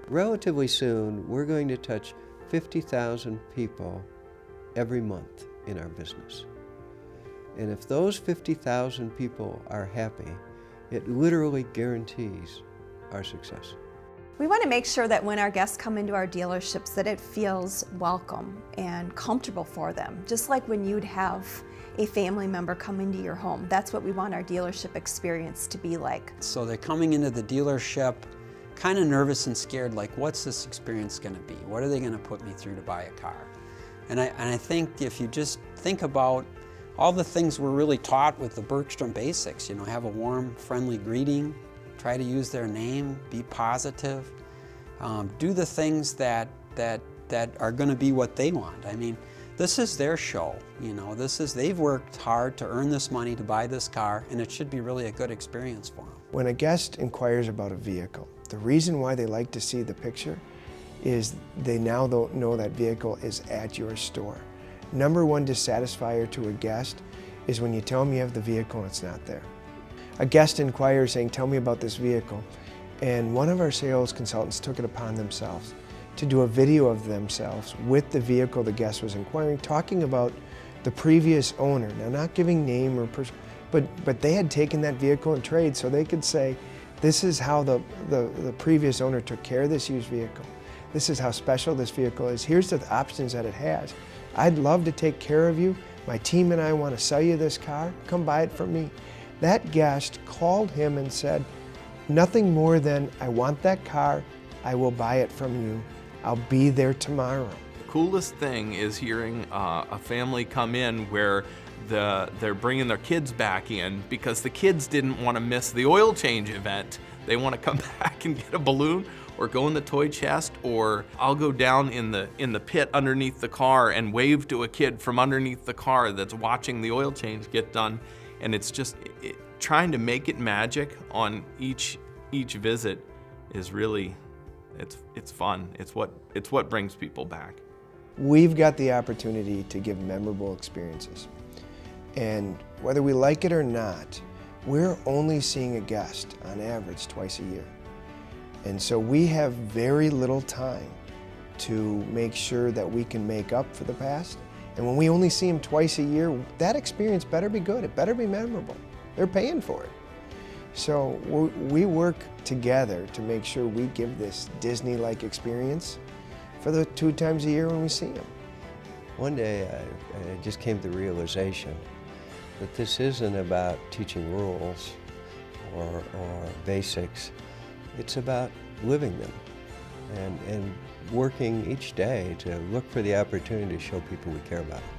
Relatively soon, we're going to touch 50,000 people every month in our business. And if those 50,000 people are happy, it literally guarantees our success. We want to make sure that when our guests come into our dealerships that it feels welcome and comfortable for them, just like when you'd have a family member come into your home. That's what we want our dealership experience to be like. So they're coming into the dealership kind of nervous and scared, like, what's this experience going to be? What are they going to put me through to buy a car? And I think if you just think about all the things we're really taught with the Bergstrom basics, you know, have a warm, friendly greeting, try to use their name, be positive, do the things that are going to be what they want. I mean, this is their show, you know, they've worked hard to earn this money to buy this car, and it should be really a good experience for them. When a guest inquires about a vehicle, the reason why they like to see the picture is they now know that vehicle is at your store. Number one dissatisfier to a guest is when you tell them you have the vehicle and it's not there. A guest inquires saying, tell me about this vehicle, and one of our sales consultants took it upon themselves to do a video of themselves with the vehicle the guest was inquiring, talking about the previous owner. Now, not giving name or person, but they had taken that vehicle in trade, so they could say, this is how the previous owner took care of this used vehicle. This is how special this vehicle is. Here's the options that it has. I'd love to take care of you. My team and I want to sell you this car. Come buy it from me. That guest called him and said, nothing more than, I want that car. I will buy it from you. I'll be there tomorrow. The coolest thing is hearing a family come in where they're bringing their kids back in because the kids didn't want to miss the oil change event. They want to come back and get a balloon or go in the toy chest, or I'll go down in the pit underneath the car and wave to a kid from underneath the car that's watching the oil change get done. And it's just trying to make it magic on each visit is really, it's fun. It's what brings people back. We've got the opportunity to give memorable experiences. And whether we like it or not, we're only seeing a guest on average twice a year. And so we have very little time to make sure that we can make up for the past. And when we only see them twice a year, that experience better be good. It better be memorable. They're paying for it. So we work together to make sure we give this Disney-like experience for the 2 times a year when we see them. One day I just came to the realization that this isn't about teaching rules or basics. It's about living them and working each day to look for the opportunity to show people we care about them.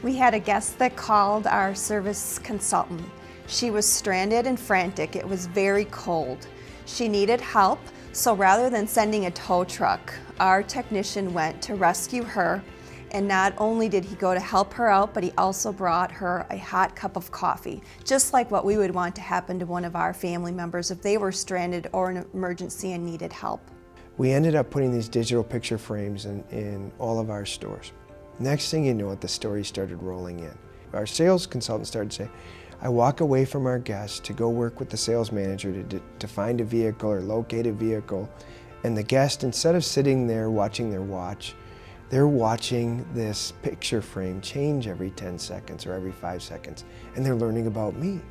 We had a guest that called our service consultant. She was stranded and frantic. It was very cold. She needed help, so rather than sending a tow truck, our technician went to rescue her. And not only did he go to help her out, but he also brought her a hot cup of coffee, just like what we would want to happen to one of our family members if they were stranded or in an emergency and needed help. We ended up putting these digital picture frames in all of our stores. Next thing you know, the stories started rolling in. Our sales consultant started saying, I walk away from our guests to go work with the sales manager to find a vehicle or locate a vehicle, and the guest, instead of sitting there watching their watch, they're watching this picture frame change every 10 seconds or every 5 seconds, and they're learning about me.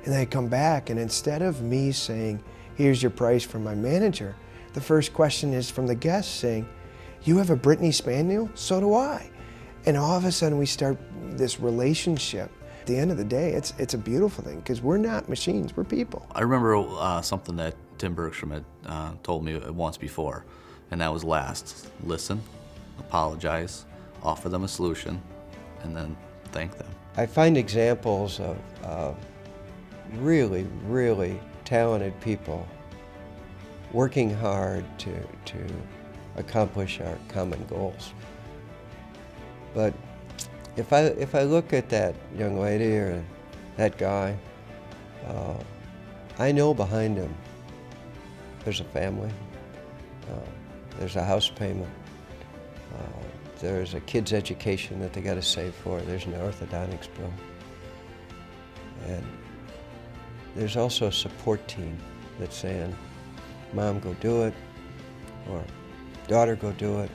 And they come back, and instead of me saying, here's your price from my manager, the first question is from the guest saying, you have a Brittany Spaniel? So do I. And all of a sudden we start this relationship. At the end of the day, it's a beautiful thing because we're not machines, we're people. I remember something that Tim Bergstrom had told me once before, and that was last. Listen, apologize, offer them a solution, and then thank them. I find examples of really, really talented people working hard to accomplish our common goals. But if I look at that young lady or that guy, I know behind him there's a family, there's a house payment, there's a kid's education that they got to save for, there's an orthodontics bill, and there's also a support team that's saying, Mom, go do it, or daughter, go do it,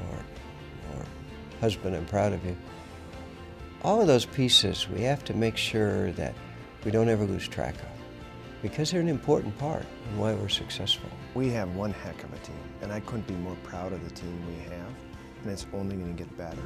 or husband, I'm proud of you. All of those pieces we have to make sure that we don't ever lose track of, because they're an important part in why we're successful. We have one heck of a team, and I couldn't be more proud of the team we have, and it's only going to get better.